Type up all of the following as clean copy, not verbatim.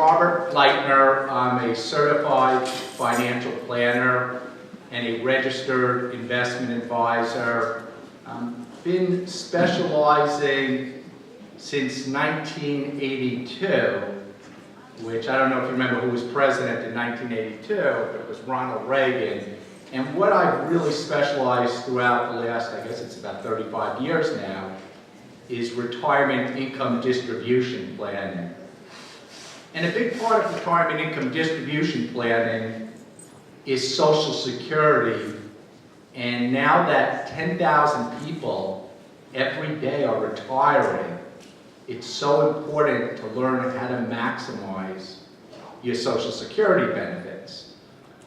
Robert Leitner. I'm a certified financial planner and a registered investment advisor. Been specializing since 1982, which I don't know if you remember who was president in 1982, but it was Ronald Reagan. And what I've really specialized throughout the last, I guess it's about 35 years now, is retirement income distribution planning. And a big part of retirement income distribution planning is Social Security. And now that 10,000 people every day are retiring, it's so important to learn how to maximize your Social Security benefits.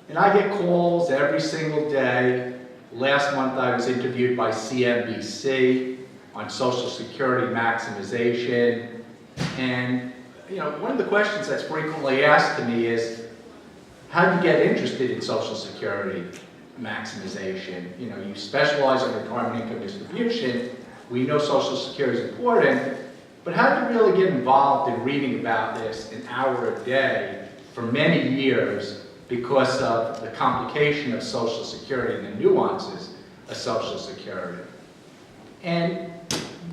And I get calls every single day. Last month I was interviewed by CNBC on Social Security maximization. And one of the questions that's frequently asked to me is, how do you get interested in Social Security maximization? You specialize in retirement income distribution. We know Social Security is important, but how do you really get involved in reading about this an hour a day for many years because of the complication of Social Security and the nuances of Social Security? And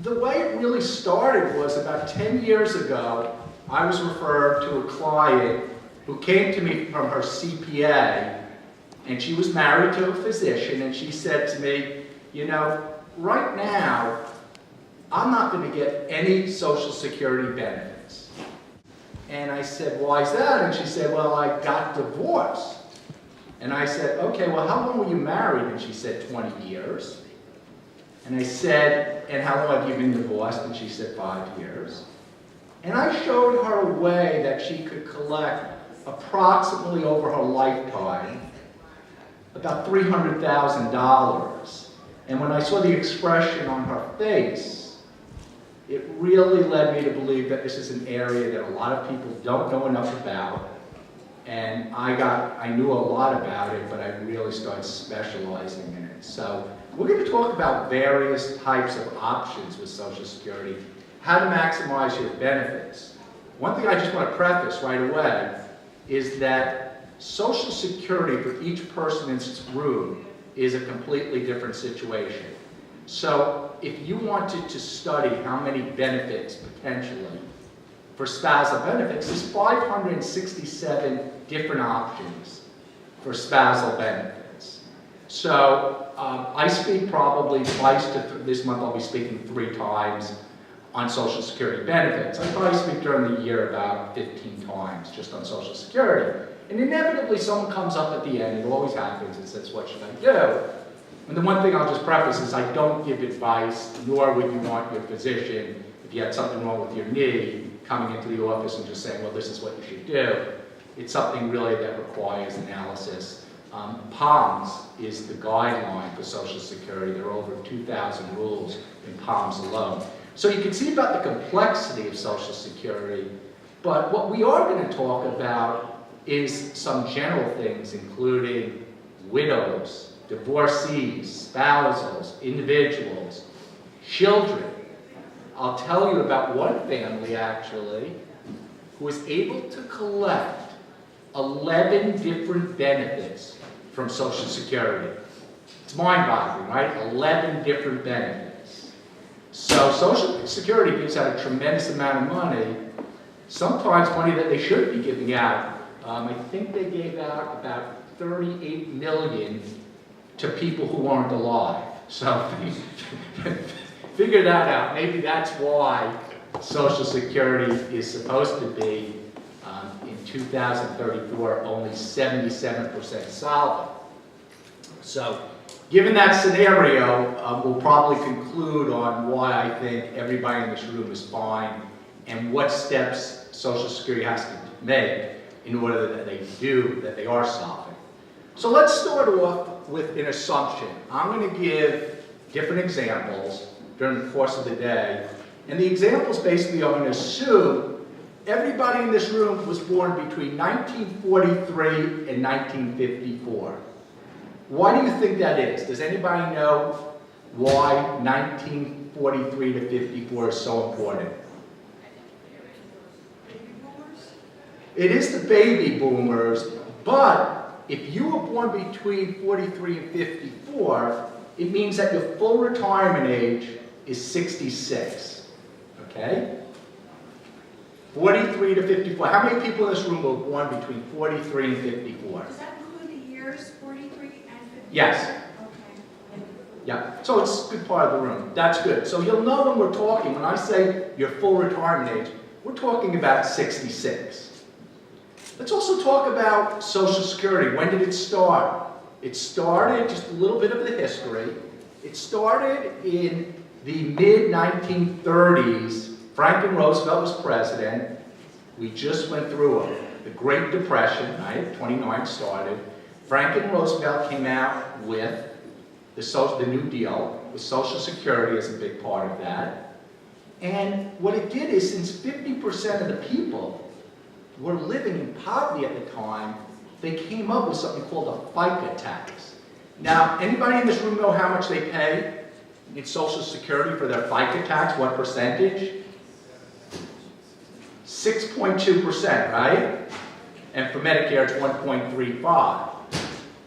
the way it really started was about 10 years ago, I was referred to a client who came to me from her CPA, and she was married to a physician, and she said to me, right now, I'm not going to get any Social Security benefits. And I said, why is that? And she said, well, I got divorced. And I said, okay, well, how long were you married? And she said, 20 years. And I said, and how long have you been divorced? And she said, 5 years. And I showed her a way that she could collect approximately over her lifetime about $300,000. And when I saw the expression on her face, it really led me to believe that this is an area that a lot of people don't know enough about. And I knew a lot about it, but I really started specializing in it. So we're going to talk about various types of options with Social Security, how to maximize your benefits. One thing I just want to preface right away is that Social Security for each person in this room is a completely different situation. So if you wanted to study how many benefits potentially for spousal benefits, there's 567 different options for spousal benefits. So I speak probably twice this month I'll be speaking 3 times on Social Security benefits. I probably speak during the year about 15 times just on Social Security. And inevitably someone comes up at the end, it always happens, and says, what should I do? And the one thing I'll just preface is I don't give advice, nor would you want your physician, if you had something wrong with your knee, coming into the office and just saying, well, this is what you should do. It's something really that requires analysis. POMS is the guideline for Social Security. There are over 2,000 rules in POMS alone. So you can see about the complexity of Social Security, but what we are going to talk about is some general things, including widows, divorcees, spousals, individuals, children. I'll tell you about one family, actually, who was able to collect 11 different benefits from Social Security. It's mind-boggling, right? 11 different benefits. So Social Security gives out a tremendous amount of money, sometimes money that they should be giving out. I think they gave out about $38 million to people who aren't alive. So figure that out. Maybe that's why Social Security is supposed to be, in 2034, only 77% solvent. So given that scenario, we'll probably conclude on why I think everybody in this room is fine and what steps Social Security has to make in order that they are solvent. So let's start off with an assumption. I'm going to give different examples during the course of the day. And the examples basically are going to assume everybody in this room was born between 1943 and 1954. Why do you think that is? Does anybody know why 1943 to 54 is so important? It is the baby boomers, but if you were born between 43 and 54, it means that your full retirement age is 66, okay? 43 to 54. How many people in this room were born between 43 and 54? Does that include the years 43 and 54? Yes. Okay. Yeah, so it's a good part of the room. That's good. So you'll know when we're talking, when I say your full retirement age, we're talking about 66. Let's also talk about Social Security. When did it start? It started, just a little bit of the history, it started in the mid-1930s. Franklin Roosevelt was president. We just went through the Great Depression, right? 29 started. Franklin Roosevelt came out with the New Deal, with Social Security as a big part of that. And what it did is, since 50% of the people were living in poverty at the time, they came up with something called a Fica Tax. Now, anybody in this room know how much they pay in Social Security for their Fica Tax? What percentage? 6.2%, right? And for Medicare, it's 1.35.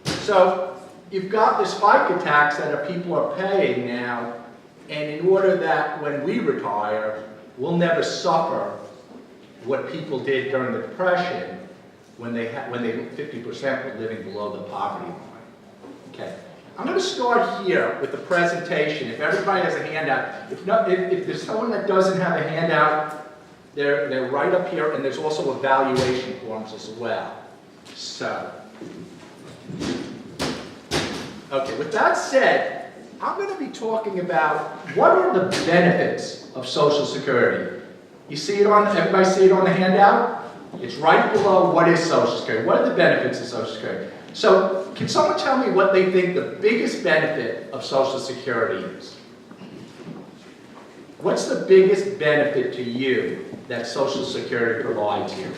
So you've got this FICA tax that our people are paying now, and in order that when we retire, we'll never suffer what people did during the Depression when 50% were living below the poverty line. Okay. I'm going to start here with the presentation. If everybody has a handout, if there's someone that doesn't have a handout, they're right up here, and there's also evaluation forms as well. So, okay, with that said, I'm going to be talking about what are the benefits of Social Security. You see it on, everybody see it on the handout? It's right below what is Social Security. What are the benefits of Social Security? So, can someone tell me what they think the biggest benefit of Social Security is? What's the biggest benefit to you that Social Security provides you?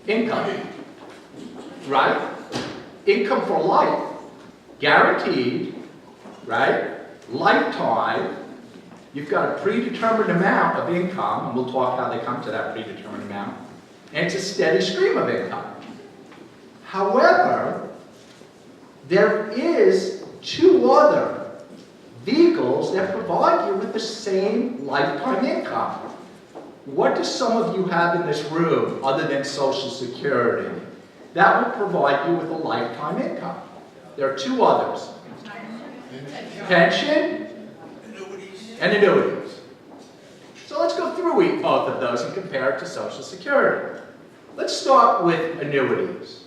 Income, right? Income for life, guaranteed, right? Lifetime. You've got a predetermined amount of income, and we'll talk how they come to that predetermined amount, and it's a steady stream of income. However, there is two other vehicles that provide you with the same lifetime income. What do some of you have in this room other than Social Security that will provide you with a lifetime income? There are two others. Pension and annuities. So let's go through both of those and compare it to Social Security. Let's start with annuities.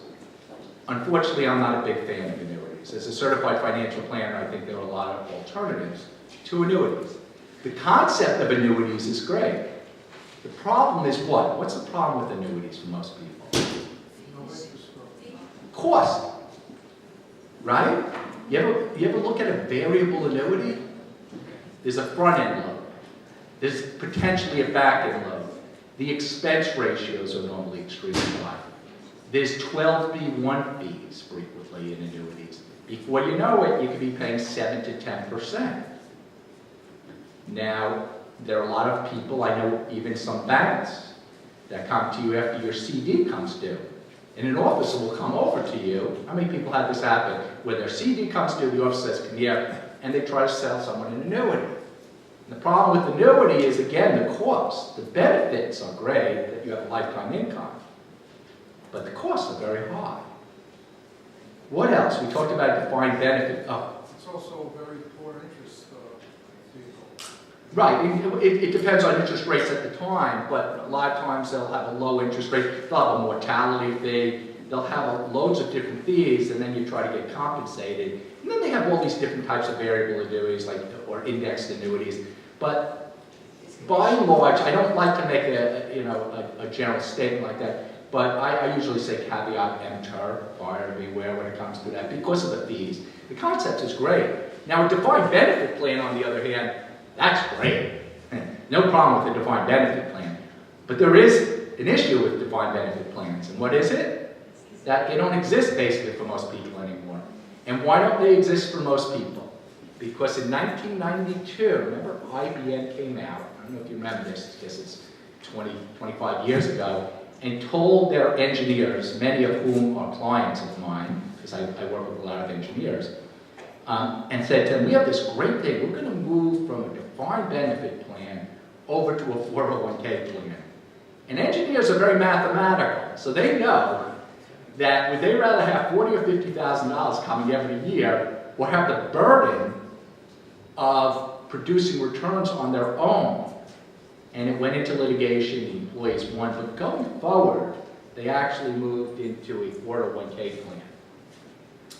Unfortunately, I'm not a big fan of annuities. As a certified financial planner, I think there are a lot of alternatives to annuities. The concept of annuities is great. The problem is what? What's the problem with annuities for most people? Cost. Right? You ever look at a variable annuity? There's a front-end load. There's potentially a back-end load. The expense ratios are normally extremely high. There's 12B1 fees frequently in annuities. Before you know it, you could be paying 7 to 10%. Now, there are a lot of people, I know even some banks, that come to you after your CD comes due. And an officer will come over to you. How many people have this happen? Where their CD comes due, the officer says, come here, and they try to sell someone an annuity. And the problem with annuity is, again, the cost. The benefits are great, that you have a lifetime income. But the costs are very high. What else? We talked about defined benefit. Oh. It's also a very poor interest vehicle. Right. It depends on interest rates at the time, but a lot of times they'll have a low interest rate. They'll have a mortality fee. They'll have loads of different fees, and then you try to get compensated. And then they have all these different types of variable annuities, or indexed annuities. But by and large, I don't like to make a general statement like that. But I usually say caveat emptor, buyer beware when it comes to that, because of the fees. The concept is great. Now, a defined benefit plan, on the other hand, that's great. No problem with a defined benefit plan. But there is an issue with defined benefit plans. And what is it? That they don't exist basically for most people anymore. And why don't they exist for most people? Because in 1992, remember IBM came out. I don't know if you remember this, because it's 25 years ago. and told their engineers, many of whom are clients of mine, because I work with a lot of engineers, and said to them, we have this great thing. We're going to move from a defined benefit plan over to a 401k plan. And engineers are very mathematical, so they know that would they rather have $40,000 or $50,000 coming every year or have the burden of producing returns on their own. And it went into litigation, the employees won, but going forward, they actually moved into a 401k plan.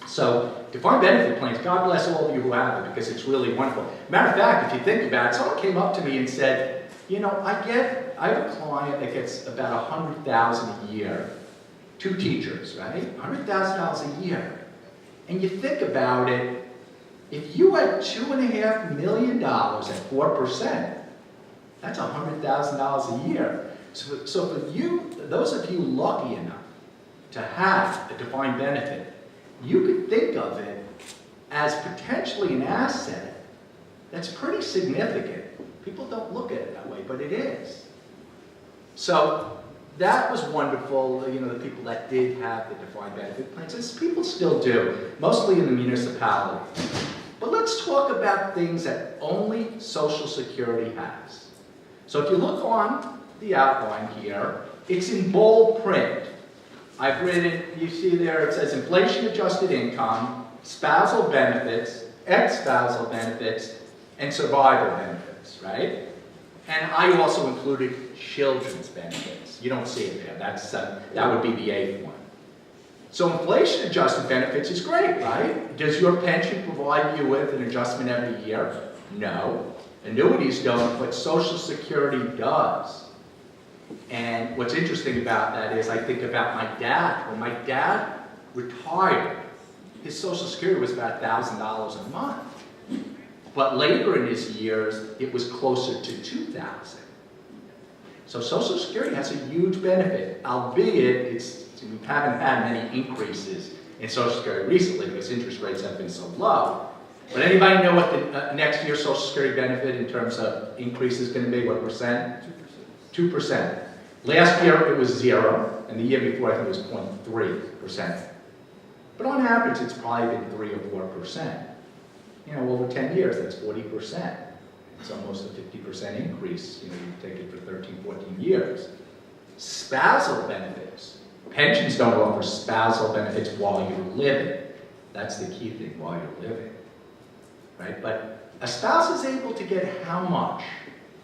So, defined benefit plans, God bless all of you who have it, because it's really wonderful. Matter of fact, if you think about it, someone came up to me and said, you know, I have a client that gets about $100,000 a year, 2 teachers, right? $100,000 a year. And you think about it, if you had $2.5 million at 4%, that's $100,000 a year. So for you, those of you lucky enough to have a defined benefit, you could think of it as potentially an asset that's pretty significant. People don't look at it that way, but it is. So that was wonderful, you know, the people that did have the defined benefit plans, as people still do, mostly in the municipality. But let's talk about things that only Social Security has. So if you look on the outline here, it's in bold print. I've written, you see there, it says inflation-adjusted income, spousal benefits, ex-spousal benefits, and survivor benefits, right? And I also included children's benefits. You don't see it there. That would be the 8th one. So inflation-adjusted benefits is great, right? Does your pension provide you with an adjustment every year? No. Annuities don't, but Social Security does. And what's interesting about that is I think about my dad. When my dad retired, his Social Security was about $1,000 a month. But later in his years, it was closer to $2,000. So Social Security has a huge benefit, albeit we haven't had many increases in Social Security recently because interest rates have been so low. But anybody know what the next year's Social Security benefit in terms of increase is going to be? What percent? 2%. 2%. Last year it was 0, and the year before I think it was 0.3%. But on average it's probably been 3 or 4%. You know, over 10 years that's 40%. It's almost a 50% increase. You know, you take it for 13, 14 years. Spousal benefits. Pensions don't offer spousal benefits while you're living. That's the key thing, while you're living. Right? But a spouse is able to get how much?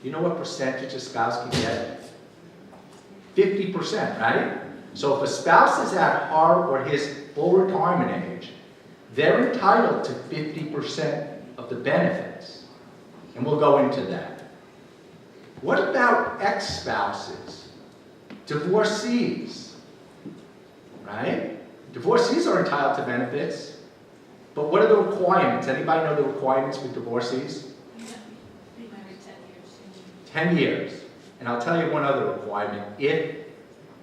You know what percentage a spouse can get? 50%, right? So if a spouse is at her or his full retirement age, they're entitled to 50% of the benefits. And we'll go into that. What about ex-spouses? Divorcees, right? Divorcees are entitled to benefits. But what are the requirements? Anybody know the requirements for divorcees? Be married 10 years. 10 years. And I'll tell you one other requirement. If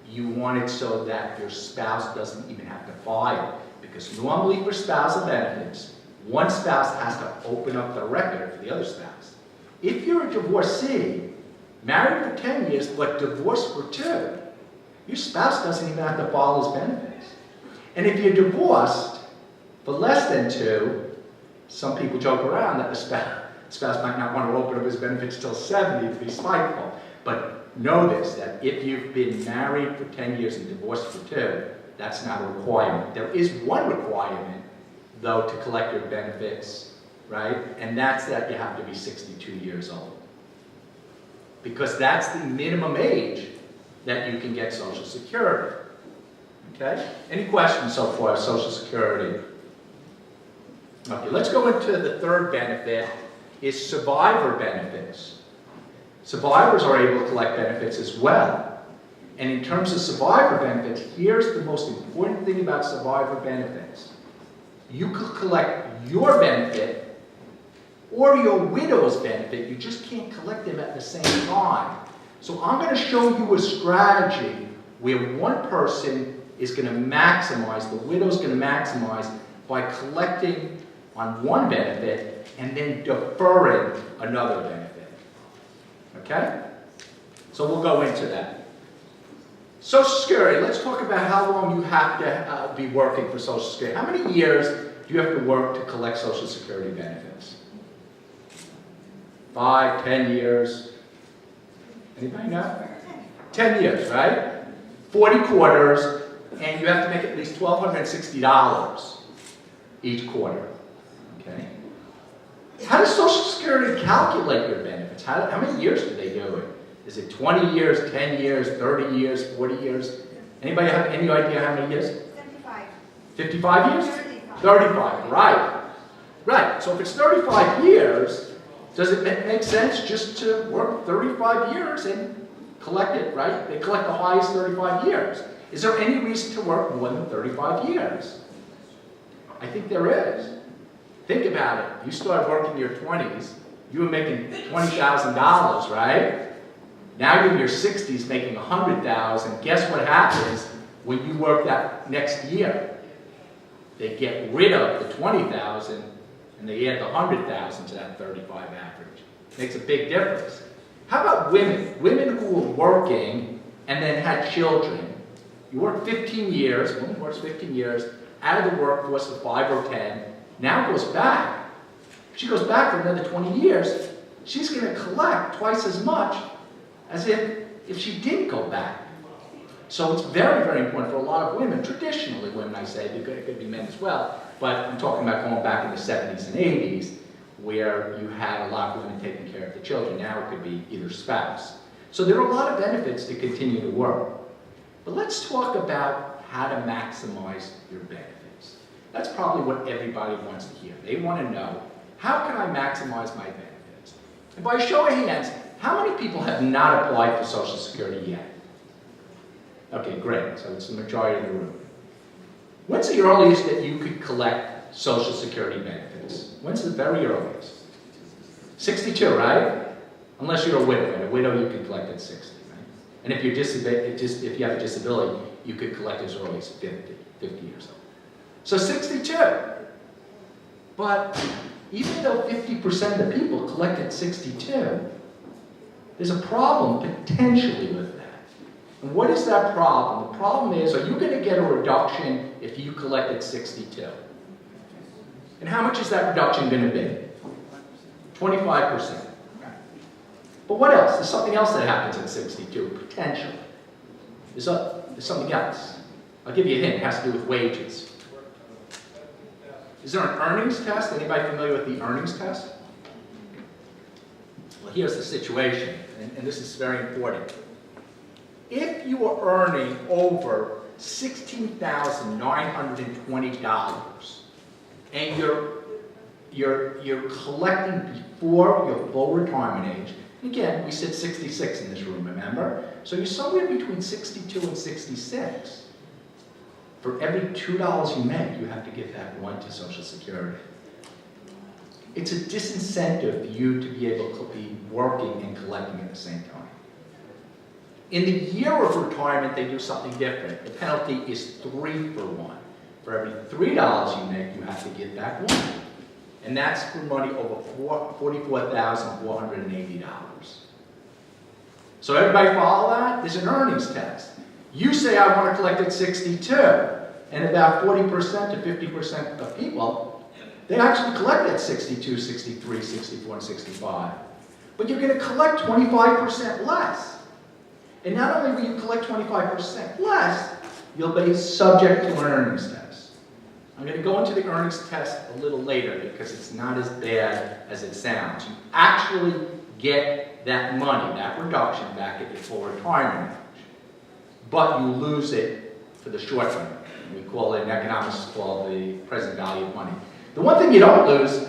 you want it so that your spouse doesn't even have to file. Because normally for spousal benefits, one spouse has to open up the record for the other spouse. If you're a divorcee, married for 10 years, but divorced for 2, your spouse doesn't even have to file his benefits. And if you're divorced for less than 2, some people joke around that the spouse might not want to open up his benefits till 70 to be spiteful. But know this, that if you've been married for 10 years and divorced for 2, that's not a requirement. There is one requirement, though, to collect your benefits, right? And that's that you have to be 62 years old. Because that's the minimum age that you can get Social Security. Okay? Any questions so far, Social Security? Okay, let's go into the third benefit, is survivor benefits. Survivors are able to collect benefits as well. And in terms of survivor benefits, here's the most important thing about survivor benefits. You could collect your benefit or your widow's benefit, you just can't collect them at the same time. So I'm going to show you a strategy where one person is going to maximize, the widow's going to maximize by collecting on one benefit and then deferring another benefit. Okay? So we'll go into that. Social Security, let's talk about how long you have to be working for Social Security. How many years do you have to work to collect Social Security benefits? 5, 10 years? Anybody know? 10 years, right? 40 quarters, and you have to make at least $1,260 each quarter, okay? How does Social Security calculate your benefits? How many years do they do it? Is it 20 years, 10 years, 30 years, 40 years? Anybody have any idea how many years? 75. 55 years? 35, right. Right, so if it's 35 years, does it make sense just to work 35 years and collect it, right? They collect the highest 35 years. Is there any reason to work more than 35 years? I think there is. Think about it. You started working in your 20s, you were making $20,000, right? Now you're in your 60s making $100,000. Guess what happens when you work that next year? They get rid of the $20,000 and they add the $100,000 to that 35 average. Makes a big difference. How about women? Women who were working and then had children. You work 15 years, woman works 15 years, out of the workforce for 5 or 10, now goes back. She goes back for another 20 years, she's going to collect twice as much as if she didn't go back. So it's very, very important for a lot of women, traditionally women I say, it could be men as well, but I'm talking about going back in the 70s and 80s, where you had a lot of women taking care of the children. Now it could be either spouse. So there are a lot of benefits to continue to work. But let's talk about how to maximize your benefits. That's probably what everybody wants to hear. They want to know, how can I maximize my benefits? And by a show of hands, how many people have not applied for Social Security yet? Okay, great. So it's the majority of the room. When's the earliest that you could collect Social Security benefits? When's the very earliest? 62, right? Unless you're a widow. And a widow you can collect at 60, right? And if if you have a disability, you could collect as early as 50 years old. So 62. But even though 50% of the people collect at 62, there's a problem potentially with that. And what is that problem? The problem is, are you going to get a reduction if you collect at 62? And how much is that reduction going to be? 25%. But what else? There's something else that happens at 62, potentially. There's something else. I'll give you a hint. It has to do with wages. Is there an earnings test? Anybody familiar with the earnings test? Well, here's the situation, and this is very important. If you are earning over $16,920 and you're collecting before your full retirement age, again, we said 66 in this room, remember? So you're somewhere between 62 and 66. For every $2 you make, you have to give back 1 to Social Security. It's a disincentive for you to be able to be working and collecting at the same time. In the year of retirement, they do something different. The penalty is 3 for 1. For every $3 you make, you have to give back 1. And that's for money over $44,480. So everybody follow that? There's an earnings test. You say, I want to collect at 62. And about 40% to 50% of people, they actually collect at 62, 63, 64, and 65. But you're going to collect 25% less. And not only will you collect 25% less, you'll be subject to an earnings test. I'm going to go into the earnings test a little later because it's not as bad as it sounds. You actually get that money, that reduction, back at your full retirement age. But you lose it for the short term. We call it, in economics, it's called the present value of money. The one thing you don't lose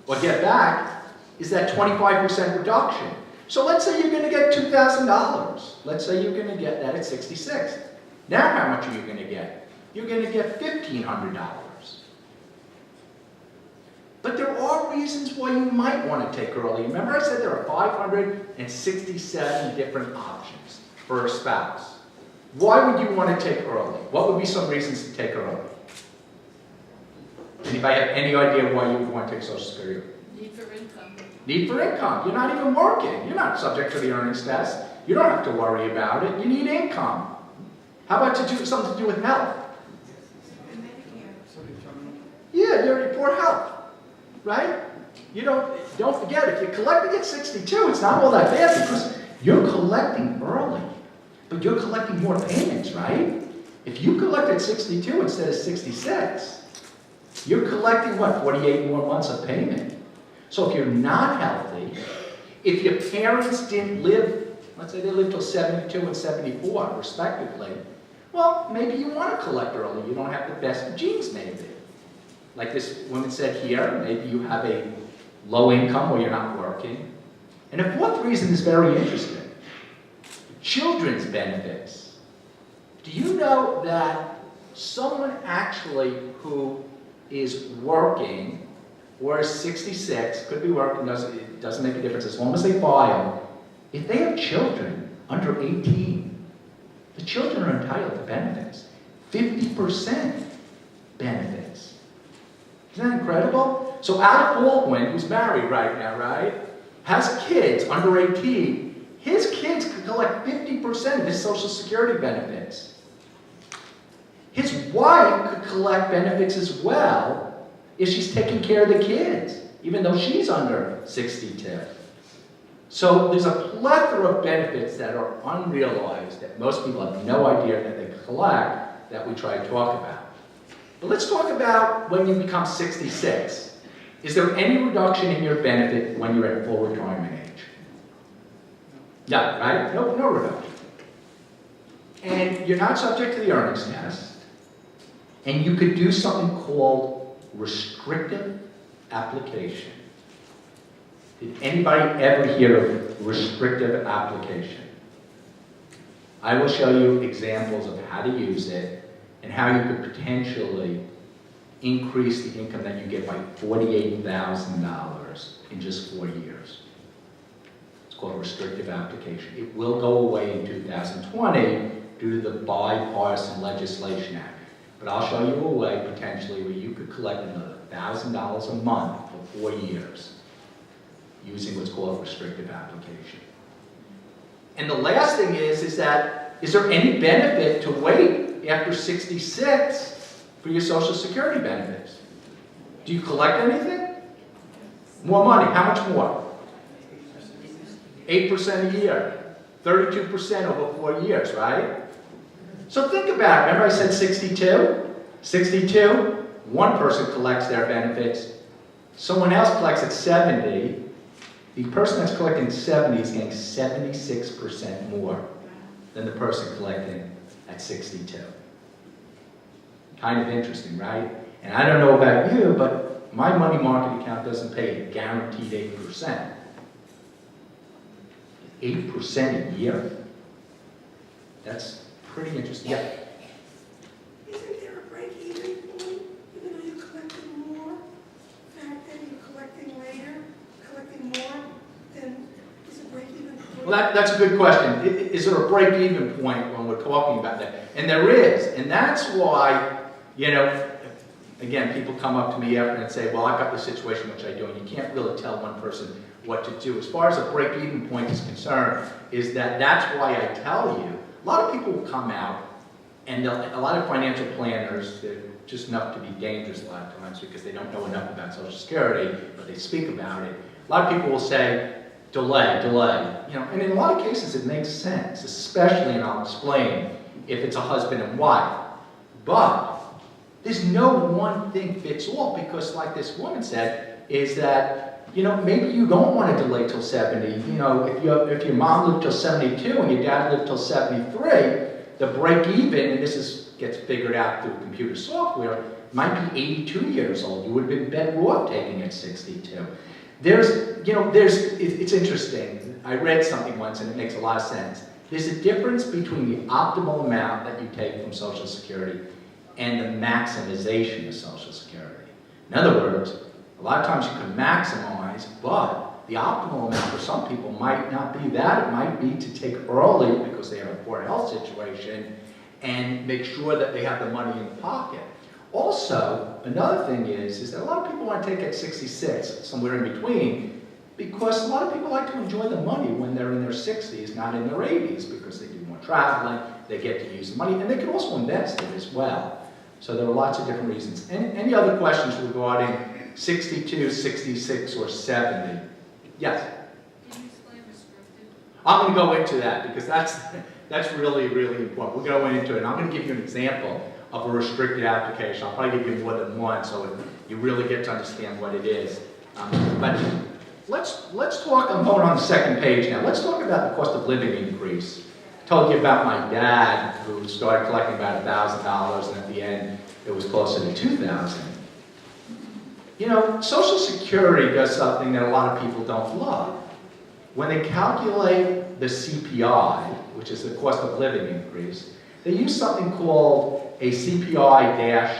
or get back is that 25% reduction. So let's say you're going to get $2,000. Let's say you're going to get that at 66. Now how much are you going to get? You're going to get $1,500. But there are reasons why you might want to take early. Remember I said there are 567 different options for a spouse. Why would you want to take early? What would be some reasons to take early? Anybody have any idea why you would want to take Social Security? Need for income. Need for income. You're not even working. You're not subject to the earnings test. You don't have to worry about it. You need income. How about something to do with health? Somebody coming up? Yeah, you're in poor health, right? You don't forget, if you're collecting at 62, it's not all that bad because you're collecting early, but you're collecting more payments, right? If you collect at 62 instead of 66, you're collecting, what, 48 more months of payment. So if you're not healthy, if your parents didn't live, let's say they lived till 72 and 74, respectively, well, maybe you want to collect early. You don't have the best of genes, maybe. Like this woman said here, maybe you have a low income or you're not working. And the fourth reason is very interesting. Children's benefits. Do you know that someone actually who is working or is 66, could be working, it doesn't make a difference as long as they file, if they have children under 18, the children are entitled to benefits. 50% benefits. Isn't that incredible? So Alec Baldwin, who's married right now, right, has kids under 18. His kids could collect 50% of his Social Security benefits. His wife could collect benefits as well if she's taking care of the kids, even though she's under 62. So there's a plethora of benefits that are unrealized that most people have no idea that they collect that we try to talk about. But let's talk about when you become 66. Is there any reduction in your benefit when you're at full retirement age? No, right? No reduction. And you're not subject to the earnings test. And you could do something called restrictive application. Did anybody ever hear of restrictive application? I will show you examples of how to use it and how you could potentially increase the income that you get by $48,000 in just 4 years. It's called restrictive application. It will go away in 2020 due to the Bipartisan Legislation Act. But I'll show you a way potentially where you could collect another $1,000 a month for 4 years using what's called restrictive application. And the last thing is that, is there any benefit to wait after 66 for your Social Security benefits? Do you collect anything? More money, how much more? 8% a year, 32% over 4 years, right? So think about it. Remember I said 62? 62, one person collects their benefits, someone else collects at 70. The person that's collecting 70 is getting 76% more than the person collecting at 62. Kind of interesting, right? And I don't know about you, but my money market account doesn't pay a guaranteed 8%. 8% a year? That's pretty interesting. Yeah. Isn't there a break-even point, even though you're collecting more? The fact that you're collecting later, collecting more, then is a break-even point? Well, that's a good question. Is there a break-even point when we're talking about that? And there is. And that's why, you know, again, people come up to me after and say, well, I've got this situation which I do, and you can't really tell one person what to do. As far as a break-even point is concerned, is that's why I tell you, a lot of people will come out, and a lot of financial planners, they're just enough to be dangerous a lot of times because they don't know enough about Social Security, but they speak about it. A lot of people will say, delay, you know, and in a lot of cases it makes sense, especially, and I'll explain, if it's a husband and wife. But there's no one thing fits all, because like this woman said, is that, you know, maybe you don't want to delay till 70. You know, if your mom lived till 72 and your dad lived till 73, the break even, and gets figured out through computer software, might be 82 years old. You would have been better off taking it 62. It's interesting. I read something once and it makes a lot of sense. There's a difference between the optimal amount that you take from Social Security and the maximization of Social Security. In other words, a lot of times you can maximize, but the optimal amount for some people might not be that. It might be to take early because they have a poor health situation and make sure that they have the money in the pocket. Also, another thing is that a lot of people want to take at 66, somewhere in between, because a lot of people like to enjoy the money when they're in their 60s, not in their 80s, because they do more traveling, they get to use the money, and they can also invest it as well. So there are lots of different reasons. Any other questions regarding 62, 66, or 70? Yes? Can you explain restricted? I'm going to go into that because that's really, really important. We'll go into it, and I'm going to give you an example of a restricted application. I'll probably give you more than one so you really get to understand what it is. But let's talk, I'm going on the second page now. Let's talk about the cost of living increase. I told you about my dad who started collecting about $1,000, and at the end it was closer to $2,000. You know, Social Security does something that a lot of people don't love. When they calculate the CPI, which is the cost of living increase, they use something called a CPI-W.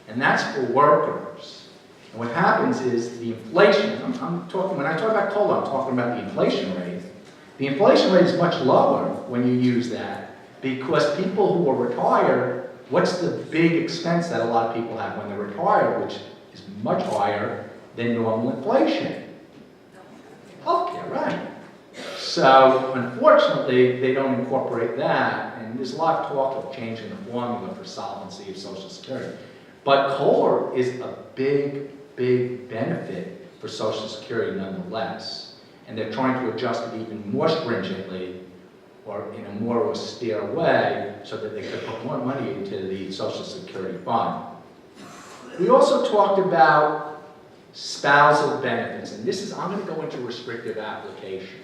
And that's for workers. And what happens is the inflation, when I talk about COLA, I'm talking about the inflation rate. The inflation rate is much lower when you use that because people who are retired, what's the big expense that a lot of people have when they're retired, which is much higher than normal inflation? Healthcare, right? So, unfortunately, they don't incorporate that, and there's a lot of talk of changing the formula for solvency of Social Security. But COLA is a big, big benefit for Social Security nonetheless, and they're trying to adjust it even more stringently or in a more austere way so that they could put more money into the Social Security fund. We also talked about spousal benefits, and this is, I'm going to go into restrictive application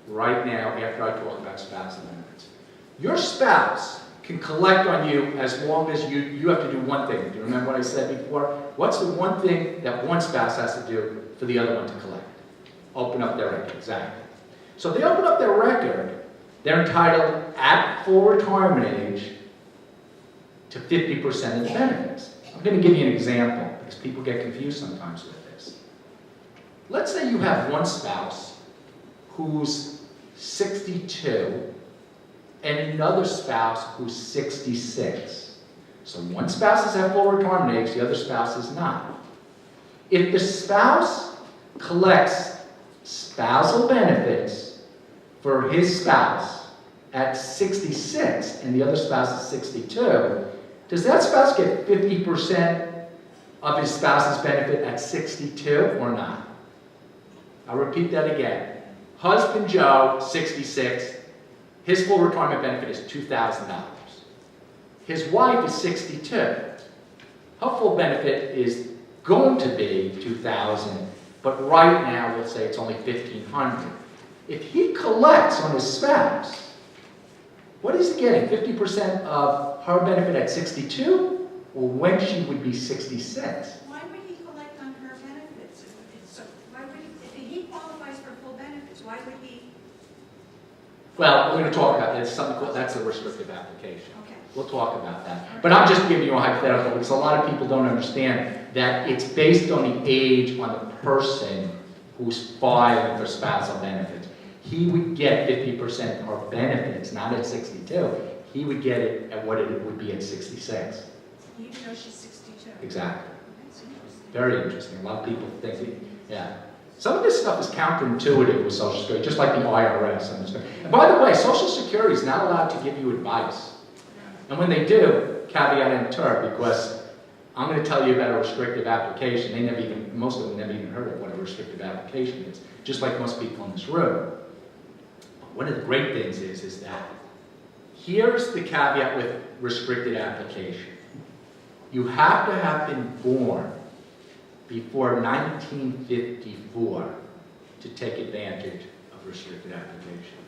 right now after I talk about spousal benefits. Your spouse can collect on you as long as you have to do one thing. Do you remember what I said before? What's the one thing that one spouse has to do for the other one to collect? Open up their record, exactly. So if they open up their record, they're entitled at full retirement age to 50% of the benefits. I'm going to give you an example because people get confused sometimes with this. Let's say you have one spouse who's 62 and another spouse who's 66. So one spouse is at full retirement age, the other spouse is not. If the spouse collects spousal benefits for his spouse at 66 and the other spouse is 62, does that spouse get 50% of his spouse's benefit at 62 or not? I'll repeat that again. Husband Joe, 66, his full retirement benefit is $2,000. His wife is 62. Her full benefit is going to be $2,000, but right now we'll say it's only $1,500. If he collects on his spouse, what is he getting? 50% of her benefit at 62, or when she would be 66? Why would he collect on her benefits? So why would if he qualifies for full benefits, why would he? Well, we're going to talk about this. Something called, that's a restrictive application. Okay. We'll talk about that. But I'm just giving you a hypothetical because a lot of people don't understand that it's based on the age on the person who's filing for spousal benefits. He would get 50% of her benefits, not at 62. He would get it at what it would be at 66. Even though she's 62. Exactly. That's interesting. Very interesting. A lot of people think, yeah. Some of this stuff is counterintuitive with Social Security, just like the IRS. And by the way, Social Security is not allowed to give you advice. And when they do, caveat emptor, because I'm going to tell you about a restrictive application. Most of them never even heard of what a restrictive application is, just like most people in this room. But one of the great things is that here's the caveat with restricted application. You have to have been born before 1954 to take advantage of restricted application.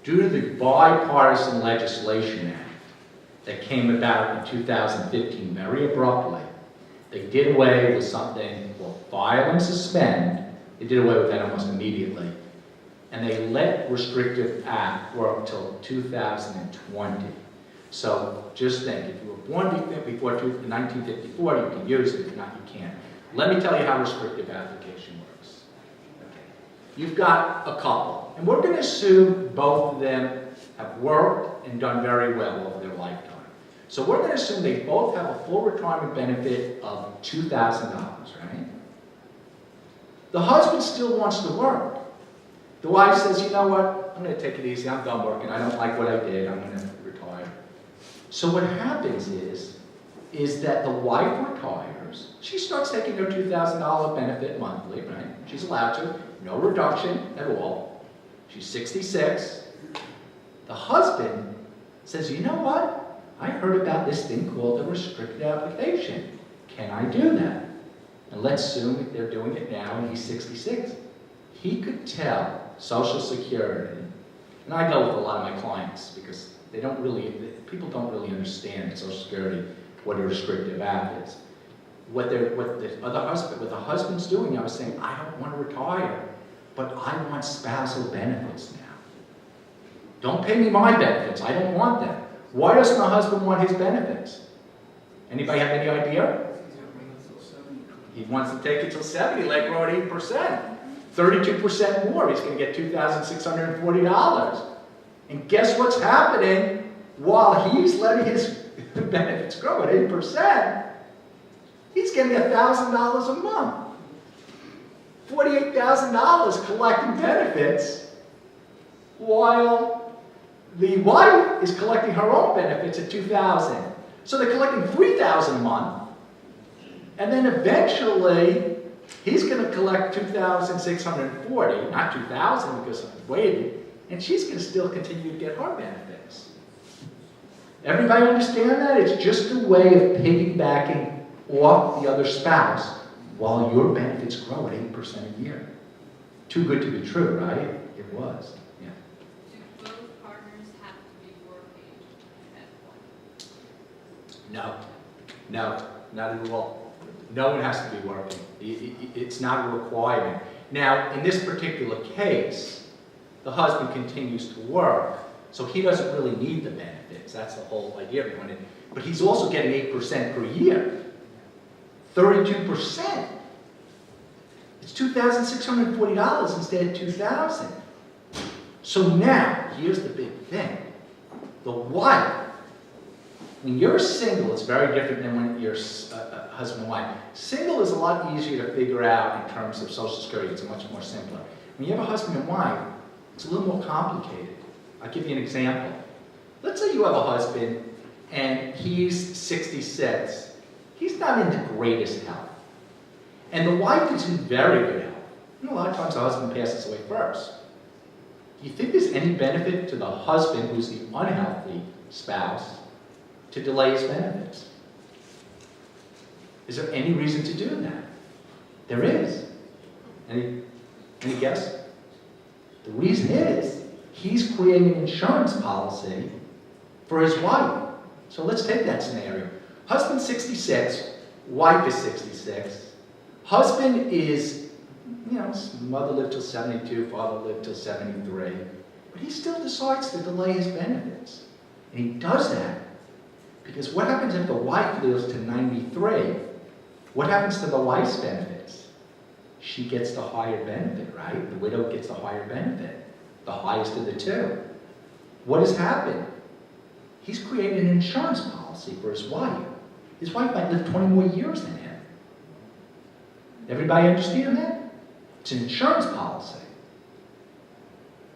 Due to the bipartisan legislation act that came about in 2015 very abruptly, they did away with something called file and suspend. They did away with that almost immediately. And they let restrictive act work till 2020. So just think, if you were born before 1954, you can use it. If not, you can't. Let me tell you how restrictive application works. Okay. You've got a couple, and we're going to assume both of them have worked and done very well over their lifetime. So we're going to assume they both have a full retirement benefit of $2,000, right? The husband still wants to work. The wife says, you know what, I'm going to take it easy, I'm done working, I don't like what I did, I'm going to retire. So what happens is that the wife retires, she starts taking her $2,000 benefit monthly, right? She's allowed to, no reduction at all. She's 66. The husband says, you know what, I heard about this thing called a restricted application. Can I do that? And let's assume that they're doing it now and he's 66. He could tell Social Security, and I go with a lot of my clients because people don't really understand Social Security, what a restrictive act is. What the husband's doing, I was saying, I don't want to retire, but I want spousal benefits now. Don't pay me my benefits, I don't want them. Why doesn't the husband want his benefits? Anybody have any idea? He wants to take it till 70, like grow at 8%. 32% more, he's going to get $2,640. And guess what's happening while he's letting his benefits grow at 8%? He's getting $1,000 a month. $48,000 collecting benefits, while the wife is collecting her own benefits at $2,000. So they're collecting $3,000 a month, and then eventually he's going to collect $2,640, not $2,000 because I've waited, and she's going to still continue to get her benefits. Everybody understand that? It's just a way of piggybacking off the other spouse while your benefits grow at 8% a year. Too good to be true, right? It was. Yeah. Do both partners have to be working at that point? No, not at all. No one has to be working. It's not a requirement. Now, in this particular case, the husband continues to work, so he doesn't really need the benefits. That's the whole idea behind it. But he's also getting 8% per year. 32%. It's $2,640 instead of $2,000. So now, here's the big thing. The wife, when you're single, it's very different than when you're husband and wife. Single is a lot easier to figure out in terms of Social Security. It's much more simpler. When you have a husband and wife, it's a little more complicated. I'll give you an example. Let's say you have a husband and he's 66. He's not in the greatest health. And the wife is in very good health. And a lot of times the husband passes away first. Do you think there's any benefit to the husband, who's the unhealthy spouse, to delay his benefits? Is there any reason to do that? There is. Any guess? The reason is he's creating an insurance policy for his wife. So let's take that scenario. Husband 66, wife is 66. Husband is, mother lived till 72, father lived till 73. But he still decides to delay his benefits. And he does that because what happens if the wife lives to 93? What happens to the wife's benefits? She gets the higher benefit, right? The widow gets the higher benefit, the highest of the two. What has happened? He's created an insurance policy for his wife. His wife might live 20 more years than him. Everybody understand that? It's an insurance policy.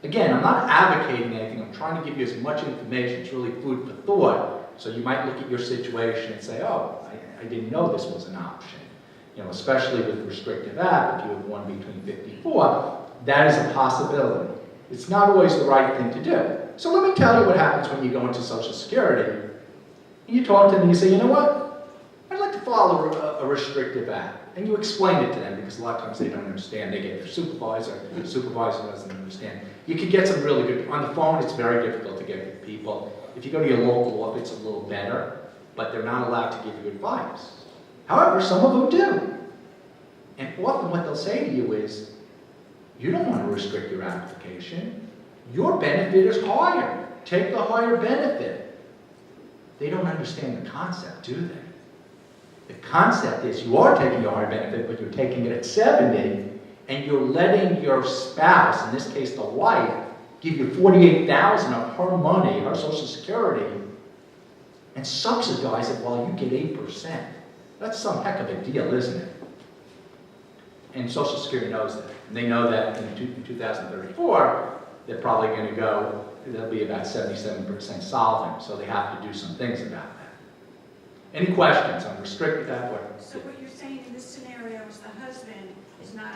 Again, I'm not advocating anything. I'm trying to give you as much information. It's really food for thought. So you might look at your situation and say, oh, I didn't know this was an option. Especially with restrictive act, if you have one between 54, that is a possibility. It's not always the right thing to do. So let me tell you what happens when you go into Social Security. And you talk to them and you say, you know what? I'd like to follow a restrictive act. And you explain it to them because a lot of times they don't understand. They get their supervisor. The supervisor doesn't understand. You can get some really good, on the phone it's very difficult to get good people. If you go to your local office, it's a little better, but they're not allowed to give you advice. However, some of them do. And often what they'll say to you is, you don't want to restrict your application. Your benefit is higher. Take the higher benefit. They don't understand the concept, do they? The concept is you are taking a higher benefit, but you're taking it at 70, and you're letting your spouse, in this case the wife, give you $48,000 of her money, her Social Security, and subsidize it while you get 8%. That's some heck of a deal, isn't it? And Social Security knows that. And they know that in 2034, they're probably going to go, they'll be about 77% solvent, so they have to do some things about that. Any questions on restricted that way? So what you're saying in this scenario is the husband is not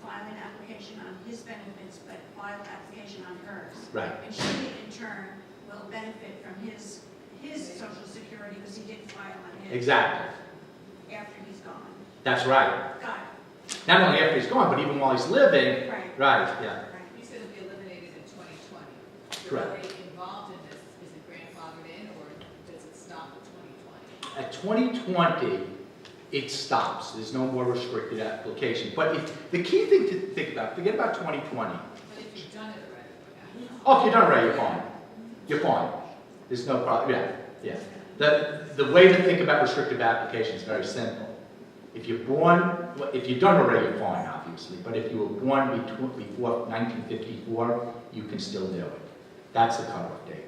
filing an application on his benefits, but file an application on hers. Right. And she, in turn, will benefit from his Social Security because he didn't file on his. Exactly. After he's gone. That's right. Got it. Not only after he's gone, but even while he's living. Right. Right, yeah. Right. You said it'll be eliminated in 2020. If Correct. you're already involved in this, is it grandfathered in, or does it stop at 2020? At 2020, it stops. There's no more restricted application. But the key thing to think about, forget about 2020. But if you've done it already, Oh, if you're done already, you're fine. You're fine. There's no problem. Yeah, yeah. The way to think about restrictive application is very simple. If you're born, if you're done already, you're fine, obviously. But if you were born before 1954, you can still do it. That's the cutoff date.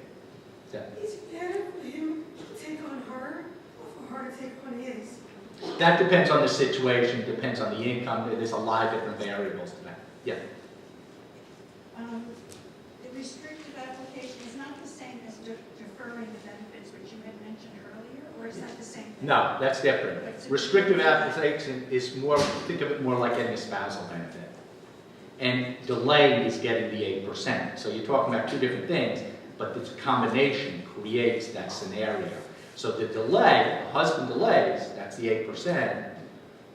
Is it better for him to take on her or for her to take on his? That depends on the situation, depends on the income. There's a lot of different variables to that. Yeah. The restricted application is not the same as deferring the benefits, which you had mentioned earlier, or is that the same thing? No, that's different. Restrictive application is more, think of it more like getting a spousal benefit. And delay is getting the 8%. So you're talking about two different things, but this combination creates that scenario. So the delay, the husband delays, that's the 8%.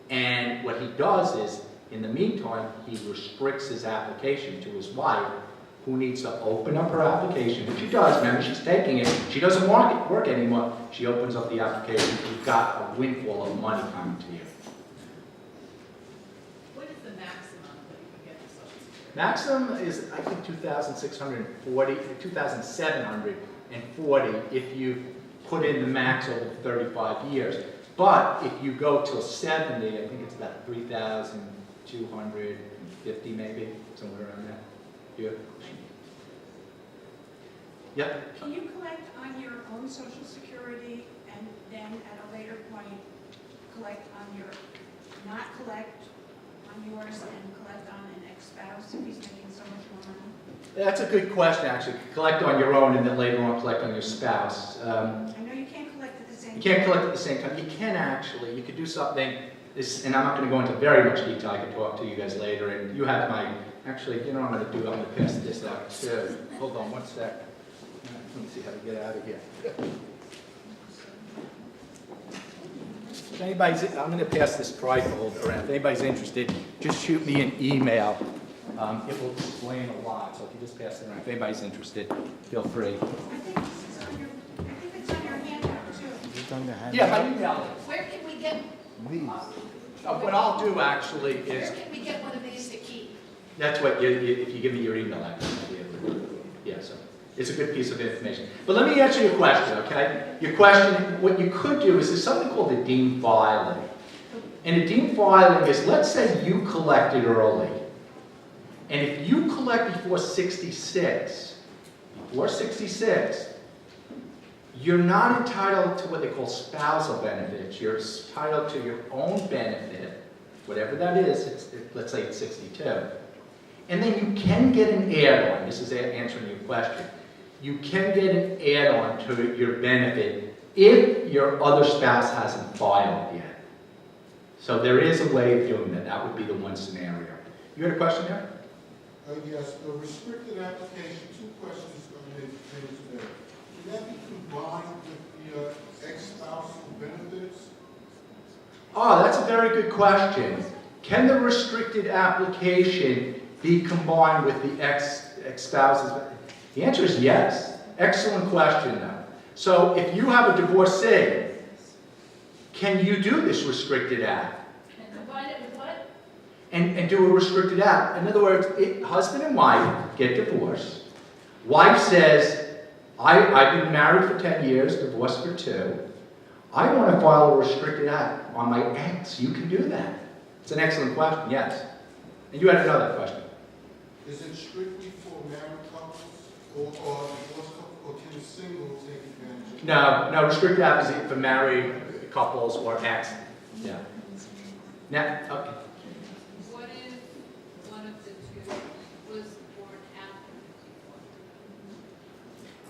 And what he does is, in the meantime, he restricts his application to his wife, who needs to open up her application. If she does, remember, she's taking it. She doesn't want it work anymore. She opens up the application. You've got a windfall of money coming to you. What is the maximum that you can get for Social Security? Maximum is, I think, 2,640, 2,740 if you put in the max over 35 years. But if you go till 70, I think it's about 3,250 maybe, somewhere around that. Yeah. Yep. Can you collect on your own Social Security and then at a later point collect on your, not collect on yours and collect on an ex-spouse if he's making so much more money? That's a good question, actually. Collect on your own and then later on collect on your spouse. I know you can't collect at the same time. You can't collect at the same time. You can actually. You could do something, and I'm not going to go into very much detail. I can talk to you guys later. And you have my, actually, you know what I'm going to do? I'm going to pass this out too. Hold on one sec. Let me see how to get out of here. If anybody's, I'm going to pass this trifold around. If anybody's interested, just shoot me an email. It will explain a lot. So if you just pass it around, if anybody's interested, feel free. I think this is on your, I think it's on your handout too. Yeah, my email. Where can we get, What I'll do actually where is, can we get one of these to keep? that's what, if you give me your email address, I'll be able to do it. Yeah, so it's a good piece of information. But let me answer your question, okay? Your question, what you could do is there's something called a deemed filing. And a deemed filing is, let's say you collected early. And if you collect before 66, you're not entitled to what they call spousal benefits. You're entitled to your own benefit, whatever that is. Let's say it's 62. And then you can get an add-on. This is answering your question. You can get an add-on to your benefit if your other spouse hasn't filed yet. So there is a way of doing that. That would be the one scenario. You had a question there? Yes, the restricted application, two questions made today. Can that be combined with the ex-spousal benefits? Oh, that's a very good question. Can the restricted application be combined with the ex-spouse's? The answer is yes. Excellent question, though. So if you have a divorcee, can you do this restricted act? And combine it with what? And do a restricted act. In other words, husband and wife get divorced. Wife says, I've been married for 10 years, divorced for 2. I want to file a restricted act on my ex. You can do that. It's an excellent question, yes. And you had another question. Is it strictly for married couples or divorced couples, or can a single take advantage of it? No, restricted act is for married couples or ex. Yeah. Now, okay.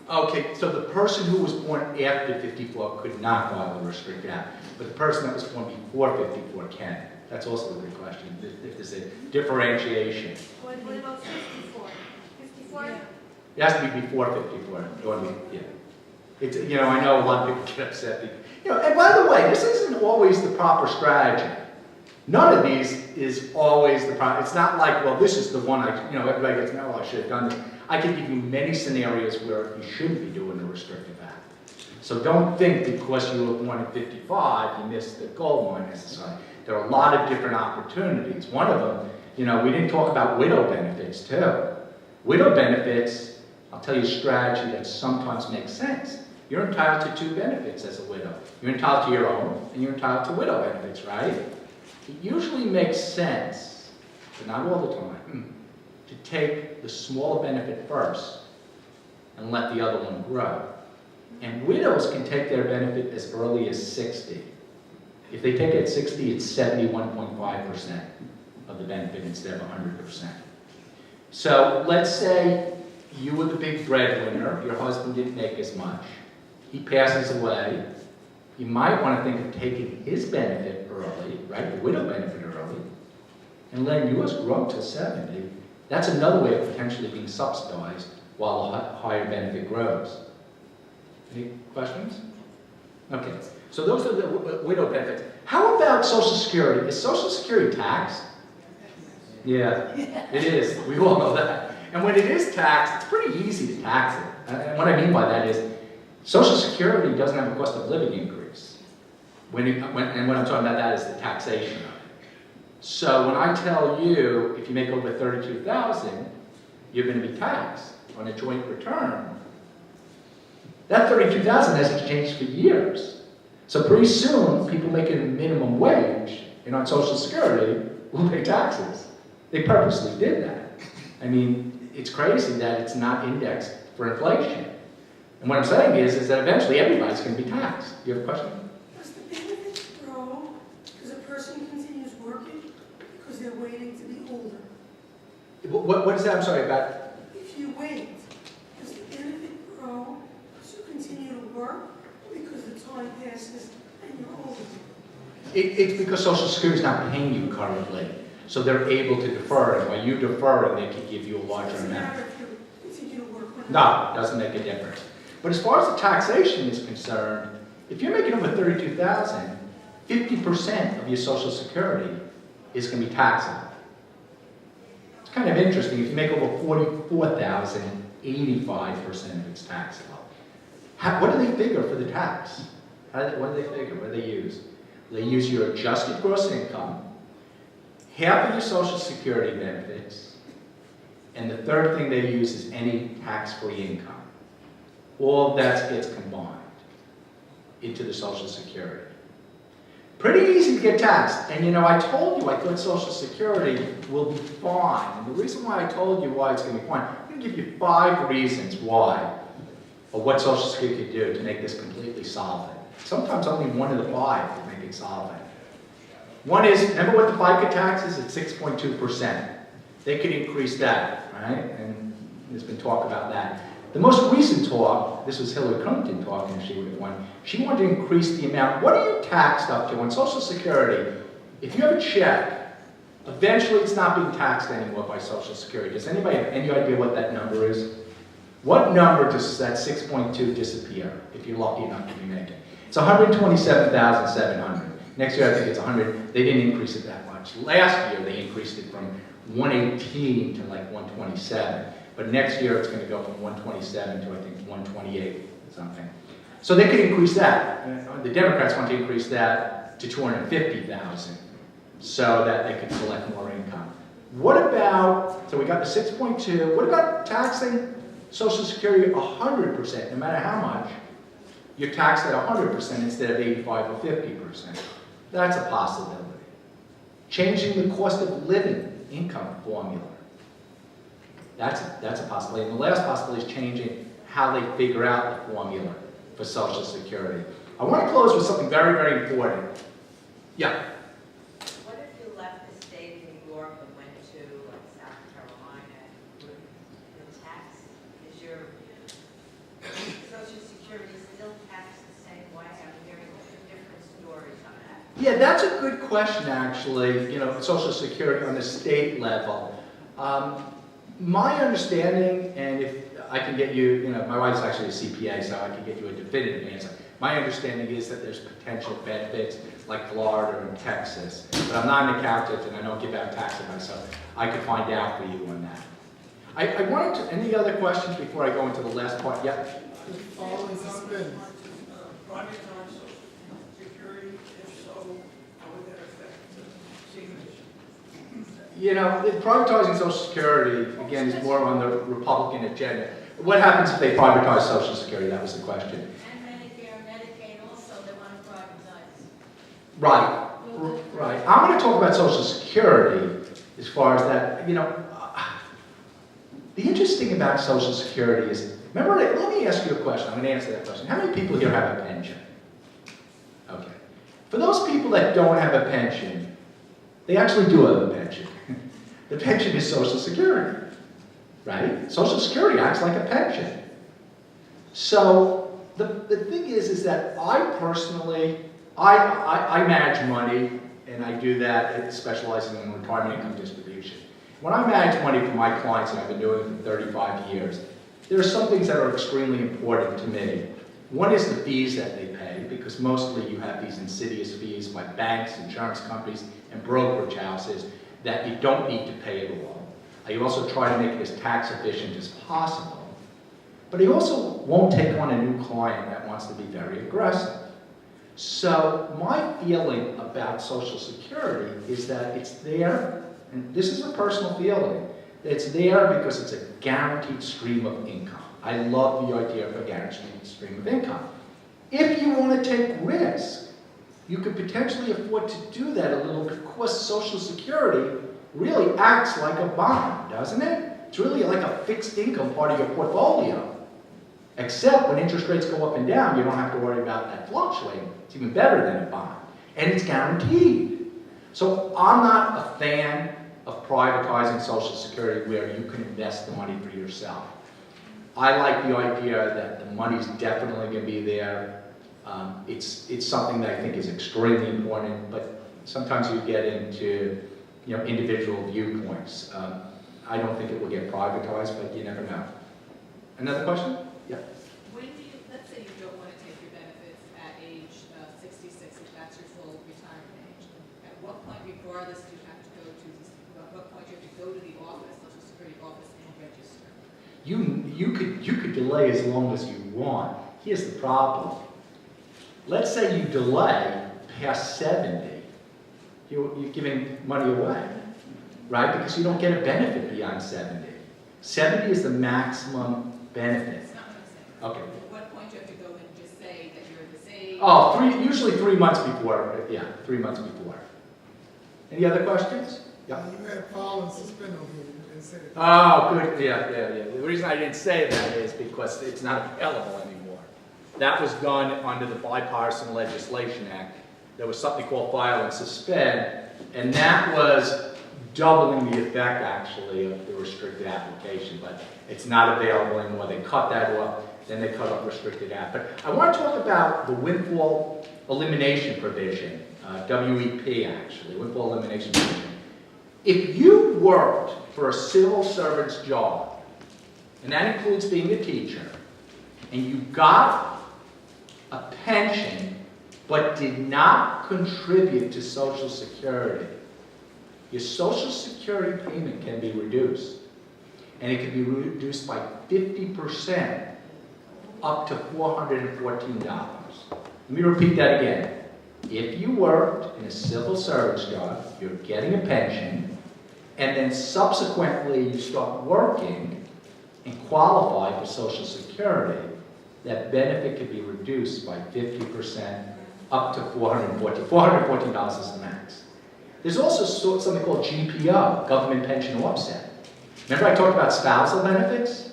Okay, so the person who was born after 54 could not file a restricted act, but the person that was born before 54 can. That's also a good question, if there's a differentiation. What about 54? 54? It has to be before 54. Yeah. It's, you know, I know a lot of people get upset. You know, and by the way, this isn't always the proper strategy. None of these is always the proper. It's not like, well, this is the one I, you know, everybody gets, no, I should have done this. I can give you many scenarios where you shouldn't be doing a restrictive act. So don't think because you were born at 55, you missed the goal line necessarily. There are a lot of different opportunities. One of them, you know, we didn't talk about widow benefits too. Widow benefits, I'll tell you a strategy that sometimes makes sense. You're entitled to 2 benefits as a widow. You're entitled to your own, and you're entitled to widow benefits, right? It usually makes sense, but not all the time, to take the smaller benefit first and let the other one grow. And widows can take their benefit as early as 60. If they take it at 60, it's 71.5% of the benefit instead of 100%. So let's say you were the big breadwinner, your husband didn't make as much. He passes away. You might want to think of taking his benefit early, right, the widow benefit early, and letting yours grow to 70. That's another way of potentially being subsidized while a higher benefit grows. Any questions? Okay, so those are the widow benefits. How about Social Security? Is Social Security taxed? Yeah, it is. We all know that. And when it is taxed, it's pretty easy to tax it. And what I mean by that is, Social Security doesn't have a cost of living increase. And what I'm talking about that is the taxation of it. So when I tell you, if you make over $32,000, you're going to be taxed on a joint return. That $32,000 hasn't changed for years. So pretty soon, people making a minimum wage and on Social Security will pay taxes. They purposely did that. I mean, it's crazy that it's not indexed for inflation. And what I'm saying is that eventually everybody's going to be taxed. You have a question? Does the benefits grow because a person continues working because they're waiting to be older? What is that? I'm sorry, about? If you wait, does the benefit grow because you continue to work or because the time passes and you're older? It's because Social Security is not paying you currently. So they're able to defer it. When you defer it, they can give you a larger Does it amount. matter if you continue to work when No, it doesn't make a difference. But as far as the taxation is concerned, if you're making over $32,000, 50% of your Social Security is going to be taxable. It's kind of interesting. If you make over $44,000, 85% of it's taxable. What do they figure for the tax? What do they figure? What do they use? They use your adjusted gross income, half of your Social Security benefits, and the third thing they use is any tax-free income. All of that gets combined into the Social Security. Pretty easy to get taxed. And you know, I told you I thought Social Security will be fine. And the reason why I told you why it's going to be fine, I'm going to give you 5 reasons why, or what Social Security could do to make this completely solvent. Sometimes only 1 of the 5 could make it solvent. One is, remember what the Fica Tax is? It's 6.2%. They could increase that, right? And there's been talk about that. The most recent talk, this was Hillary Clinton talking, if she would have won, she wanted to increase the amount. What are you taxed up to on Social Security? If you have a check, eventually it's not being taxed anymore by Social Security. Does anybody have any idea what that number is? What number does that 6.2 disappear if you're lucky enough to be making? It's $127,700. Next year I think it's 100. They didn't increase it that much. Last year they increased it from 118 to like 127. But next year it's going to go from 127 to I think 128 or something. So they could increase that. The Democrats want to increase that to 250,000 so that they could collect more income. What about, so we got the 6.2, what about taxing Social Security 100%, no matter how much? You're taxed at 100% instead of 85 or 50%. That's a possibility. Changing the cost of living income formula. That's a possibility. And the last possibility is changing how they figure out the formula for Social Security. I want to close with something very, very important. Yeah? What if you left the state of New York and went to like South Carolina? The tax is your Yeah, that's a good question, actually, Social Security on the state level. My understanding, and if I can get you, my wife's actually a CPA, so I can get you a definitive answer. My understanding is that there's potential benefits like Florida and Texas, but I'm not an accountant and I don't give out tax advice, so I could find out for you on that. I wanted to, any other questions before I go into the last part? Yeah? Following suspended. Privatize Social Security, if so, how would that affect the seniors? Privatizing Social Security, again, is more on the Republican agenda. What happens if they privatize Social Security? That was the question. And Medicare and Medicaid also, they want to privatize. Right, right. I'm going to talk about Social Security as far as that, the interesting about Social Security is, remember, let me ask you a question. I'm going to answer that question. How many people here have a pension? Okay. For those people that don't have a pension, they actually do have a pension. The pension is Social Security, right? Social Security acts like a pension. So the thing is that I personally, I manage money, and I do that specializing in retirement income distribution. When I manage money for my clients, and I've been doing it for 35 years, there are some things that are extremely important to me. One is the fees that they pay, because mostly you have these insidious fees by banks, insurance companies, and brokerage houses that you don't need to pay at all. I also try to make it as tax efficient as possible. But I also won't take on a new client that wants to be very aggressive. So my feeling about Social Security is that it's there, and this is a personal feeling, it's there because it's a guaranteed stream of income. I love the idea of a guaranteed stream of income. If you want to take risk, you could potentially afford to do that a little because Social Security really acts like a bond, doesn't it? It's really like a fixed income part of your portfolio. Except when interest rates go up and down, you don't have to worry about that fluctuating. It's even better than a bond. And it's guaranteed. So I'm not a fan of privatizing Social Security where you can invest the money for yourself. I like the idea that the money's definitely going to be there. It's something that I think is extremely important, but sometimes you get into individual viewpoints. I don't think it will get privatized, but you never know. Another question? Yeah. When do you, let's say you don't want to take your benefits at age 66, if that's your full retirement age. At what point, regardless, do you have to go to what point do you have to go to the office, Social Security office, and register? You could delay as long as you want. Here's the problem. Let's say you delay past 70. You're giving money away, right? Because you don't get a benefit beyond 70. 70 is the maximum benefit. That's not what I'm saying. Okay. At what point do you have to go and just say that you're this age? Oh, usually 3 months before. Yeah, 3 months before. Any other questions? Yeah. You had following suspended over here. You didn't say that. Oh, good. Yeah. The reason I didn't say that is because it's not available anymore. That was done under the Bipartisan Legislation Act. There was something called file and suspend, and that was doubling the effect, actually, of the restricted application, but it's not available anymore. They cut that off, then they cut off restricted app. But I want to talk about the windfall elimination provision, WEP, actually, windfall elimination provision. If you worked for a civil servant's job, and that includes being a teacher, and you got a pension but did not contribute to Social Security, your Social Security payment can be reduced. And it can be reduced by 50% up to $414. Let me repeat that again. If you worked in a civil service job, you're getting a pension, and then subsequently you start working and qualify for Social Security, that benefit could be reduced by 50% up to $414. $414 is the max. There's also something called GPO, Government Pension Offset. Remember I talked about spousal benefits?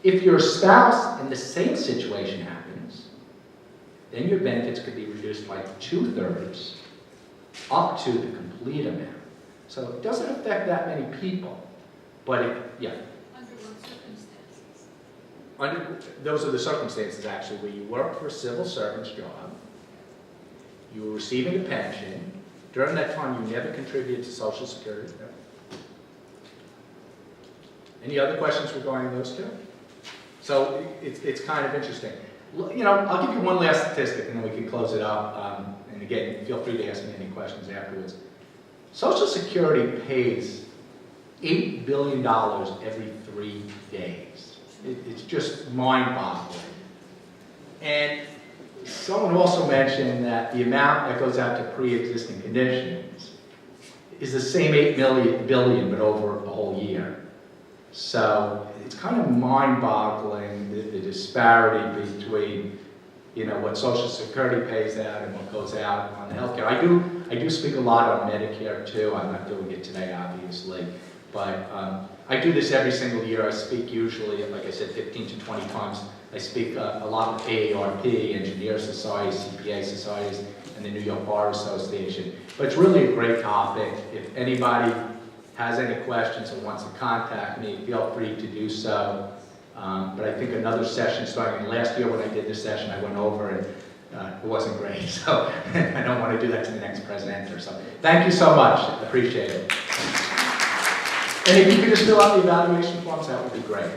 If your spouse in the same situation happens, then your benefits could be reduced by 2/3 up to the complete amount. So it doesn't affect that many people, but yeah. Under what circumstances? Those are the circumstances, actually, where you work for a civil servant's job, you were receiving a pension. During that time, you never contributed to Social Security. No. Any other questions regarding those two? So it's kind of interesting. You know, I'll give you one last statistic and then we can close it up. And again, feel free to ask me any questions afterwards. Social Security pays $8 billion every 3 days. It's just mind-boggling. And someone also mentioned that the amount that goes out to pre-existing conditions is the same $8 billion, but over a whole year. So it's kind of mind-boggling, the disparity between, you know, what Social Security pays out and what goes out on healthcare. I do speak a lot on Medicare too. I'm not doing it today, obviously, but I do this every single year. I speak usually, like I said, 15 to 20 times. I speak a lot with AARP, Engineer Societies, CPA Societies, and the New York Bar Association. But it's really a great topic. If anybody has any questions or wants to contact me, feel free to do so. But I think another session starting last year when I did this session, I went over and it wasn't great. So I don't want to do that to the next president or something. Thank you so much. I appreciate it. And if you could just fill out the evaluation forms, that would be great.